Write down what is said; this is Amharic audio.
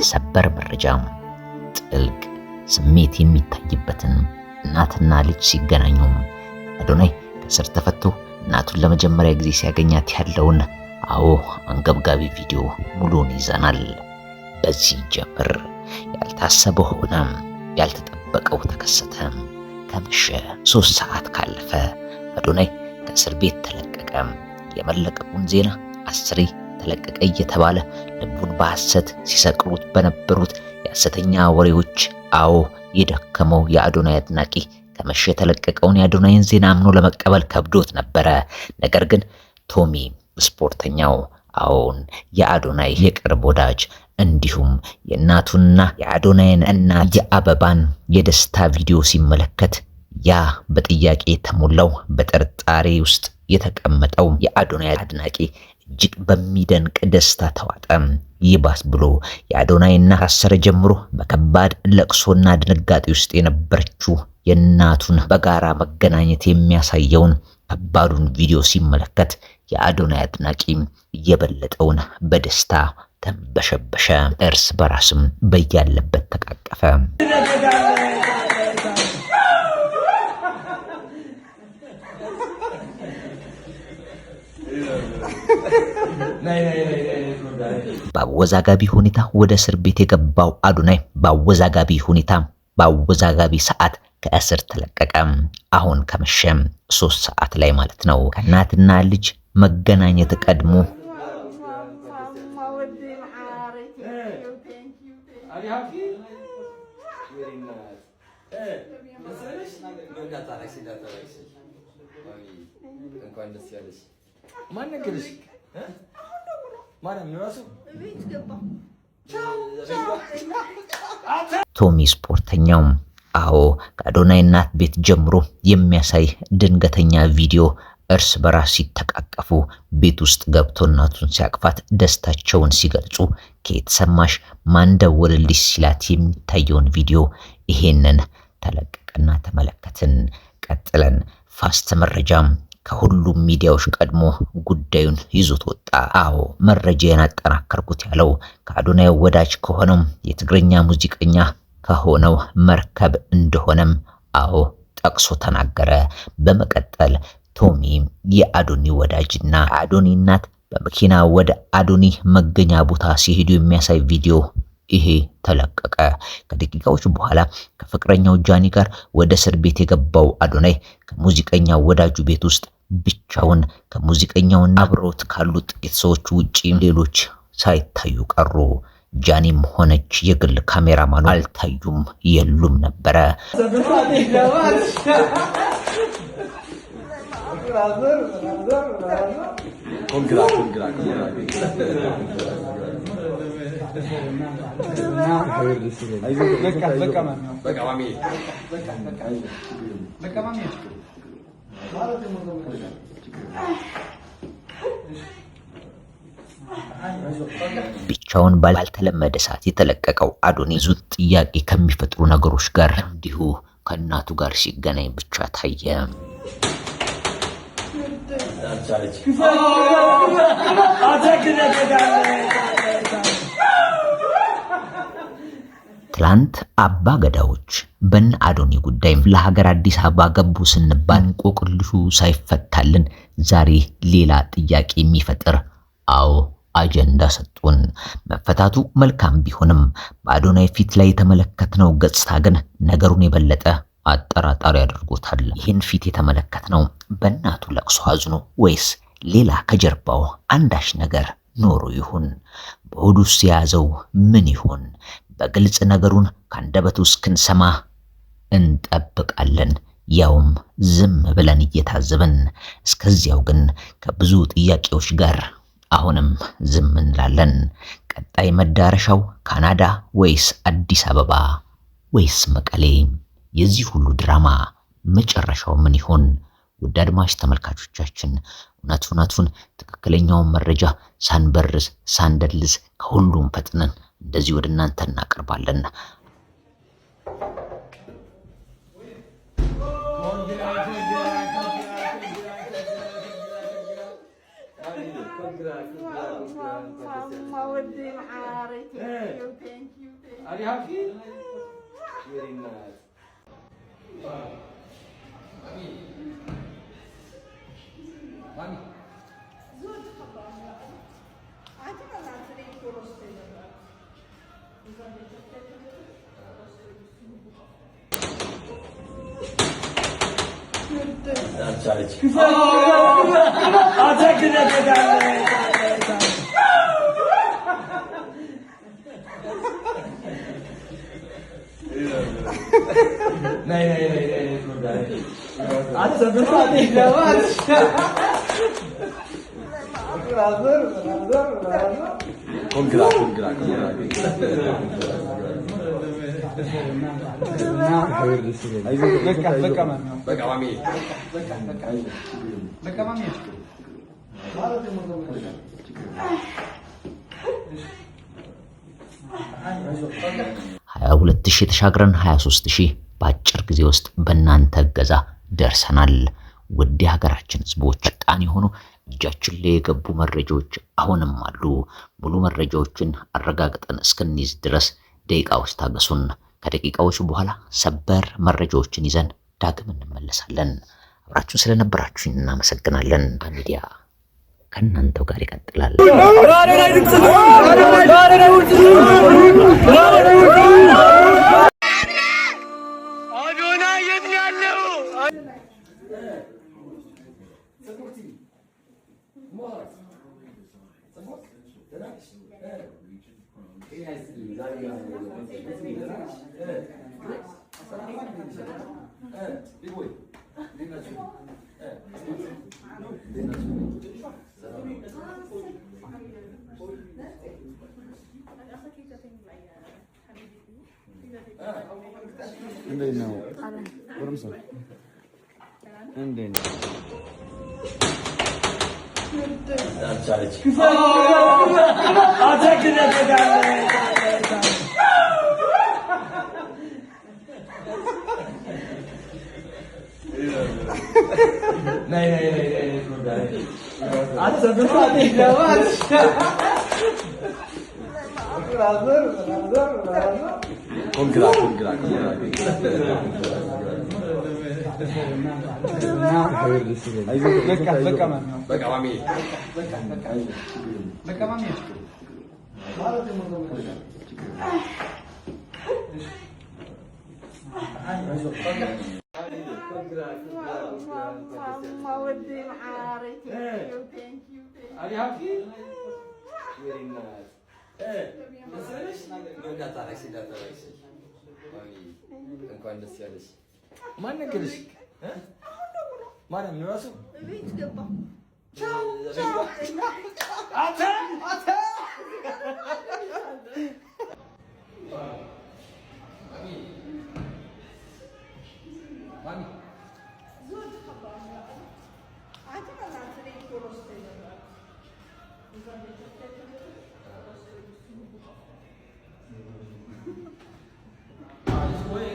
ሰበር መረጃም ጥልቅ ስሜት የሚታይበትን እናትና ልጅ ሲገናኙ አዶናይ ከስር ተፈቶ እናቱን ለመጀመሪያ ጊዜ ሲያገኛት ያለውን አንገብጋቢ ቪዲዮ ሙሉን ይዘናል። በዚህ ጀምር ያልታሰበው ሆነ፣ ያልተጠበቀው ተከሰተ። ከመሸ 3 ሰዓት ካለፈ አዶናይ ከእስር ቤት ተለቀቀ። የመለቀቁን ዜና አስሬ ተለቀቀ እየተባለ ልቡን በሐሰት ሲሰቅሉት በነበሩት የሐሰተኛ ወሬዎች የደከመው የአዶናይ አድናቂ ከመሸ የተለቀቀውን የአዶናይን ዜና አምኖ ለመቀበል ከብዶት ነበረ። ነገር ግን ቶሚ ስፖርተኛው የአዶናይ የቅርብ ወዳጅ እንዲሁም የእናቱና የአዶናይን እናት የአበባን የደስታ ቪዲዮ ሲመለከት ያ በጥያቄ የተሞላው በጥርጣሬ ውስጥ የተቀመጠው የአዶናይ አድናቂ እጅግ በሚደንቅ ደስታ ተዋጠ። ይባስ ብሎ የአዶናይ እናት ካሰረ ጀምሮ በከባድ ለቅሶና ድንጋጤ ውስጥ የነበረችው የእናቱን በጋራ መገናኘት የሚያሳየውን ከባዱን ቪዲዮ ሲመለከት የአዶናይ አድናቂ እየበለጠውን በደስታ ተንበሸበሸ። እርስ በራስም በያለበት ተቃቀፈ። በአወዛጋቢ ሁኔታ ወደ እስር ቤት የገባው አዶናይ በአወዛጋቢ ሰዓት ከእስር ተለቀቀ። አሁን ከመሸ 3 ሰዓት ላይ ማለት ነው። ከእናትና ልጅ መገናኘት ቀድሞ ቶሚ ስፖርተኛው ከአዶናይ እናት ቤት ጀምሮ የሚያሳይ ድንገተኛ ቪዲዮ እርስ በራስ ሲተቃቀፉ ቤት ውስጥ ገብቶ እናቱን ሲያቅፋት ደስታቸውን ሲገልጹ ከየት ሰማሽ ማን ደወለልሽ ሲላት የሚታየውን ቪዲዮ ይሄንን ተለቀቀና ተመለከትን። ቀጥለን ፋስት መረጃም ከሁሉም ሚዲያዎች ቀድሞ ጉዳዩን ይዞት ወጣ። መረጃን አጠናከርኩት ያለው ከአዶናይ ወዳጅ ከሆነው የትግርኛ ሙዚቀኛ ከሆነው መርከብ እንደሆነም ጠቅሶ ተናገረ። በመቀጠል ቶሚ የአዶኒ ወዳጅና አዶኒ እናት በመኪና ወደ አዶኒ መገኛ ቦታ ሲሄዱ የሚያሳይ ቪዲዮ ይሄ ተለቀቀ። ከደቂቃዎች በኋላ ከፍቅረኛው ጃኒ ጋር ወደ እስር ቤት የገባው አዶናይ ከሙዚቀኛው ወዳጁ ቤት ውስጥ ብቻውን ከሙዚቀኛውና አብሮት ካሉት ጥቂት ሰዎች ውጪ ሌሎች ሳይታዩ ቀሩ። ጃኒም ሆነች የግል ካሜራማኑ አልታዩም፣ የሉም ነበረ። ብቻውን ባልተለመደ ሰዓት የተለቀቀው አዶኒ ብዙ ጥያቄ ከሚፈጥሩ ነገሮች ጋር እንዲሁ ከእናቱ ጋር ሲገናኝ ብቻ ታየ። ትላንት አባ ገዳዎች በነ አዶኒ ጉዳይ ለሀገር አዲስ አበባ ገቡ ስንባል እንቆቅልሹ ሳይፈታልን ዛሬ ሌላ ጥያቄ የሚፈጥር አጀንዳ ሰጡን። መፈታቱ መልካም ቢሆንም በአዶናይ ፊት ላይ የተመለከትነው ገጽታ ግን ነገሩን የበለጠ አጠራጣሪ አድርጎታል። ይህን ፊት የተመለከትነው በእናቱ ለቅሶ አዝኖ ወይስ ሌላ ከጀርባው አንዳች ነገር ኖሮ ይሁን? በሆዱስ የያዘው ምን ይሁን? በግልጽ ነገሩን ካንደበቱ እስክንሰማ እንጠብቃለን፣ ያውም ዝም ብለን እየታዘብን። እስከዚያው ግን ከብዙ ጥያቄዎች ጋር አሁንም ዝም እንላለን። ቀጣይ መዳረሻው ካናዳ ወይስ አዲስ አበባ ወይስ መቀሌ? የዚህ ሁሉ ድራማ መጨረሻው ምን ይሆን? ውድ አድማጭ ተመልካቾቻችን እውነቱን ትክክለኛውን መረጃ ሳንበርዝ ሳንደልዝ ከሁሉም ፈጥነን እንደዚህ ወደ እናንተ እናቀርባለን። Are you happy? Very nice. Mommy. Good. I think I'm not today for us. Güzel. Atak edecek. नहीं आज सदन आती है ሀያ 22,000 ተሻግረን 23,000 በአጭር ጊዜ ውስጥ በእናንተ እገዛ ደርሰናል። ውድ የሀገራችን ህዝቦች ፈጣን የሆኑ እጃችን ላይ የገቡ መረጃዎች አሁንም አሉ። ሙሉ መረጃዎችን አረጋግጠን እስክንይዝ ድረስ ደቂቃዎች ታገሱን። ከደቂቃዎች በኋላ ሰበር መረጃዎችን ይዘን ዳግም እንመለሳለን። አብራችሁን ስለነበራችሁ እናመሰግናለን። ሚዲያ ከእናንተው ጋር ይቀጥላል። እንዴት ነው? ጎረምሳ እንዴት ነው? Are you happy? Very nice. እንኳን ደስ ያለሽ። ማን ነገርሽ? ማን ነው ራሱ? ቤት ገባ። አተ ማሚ Boy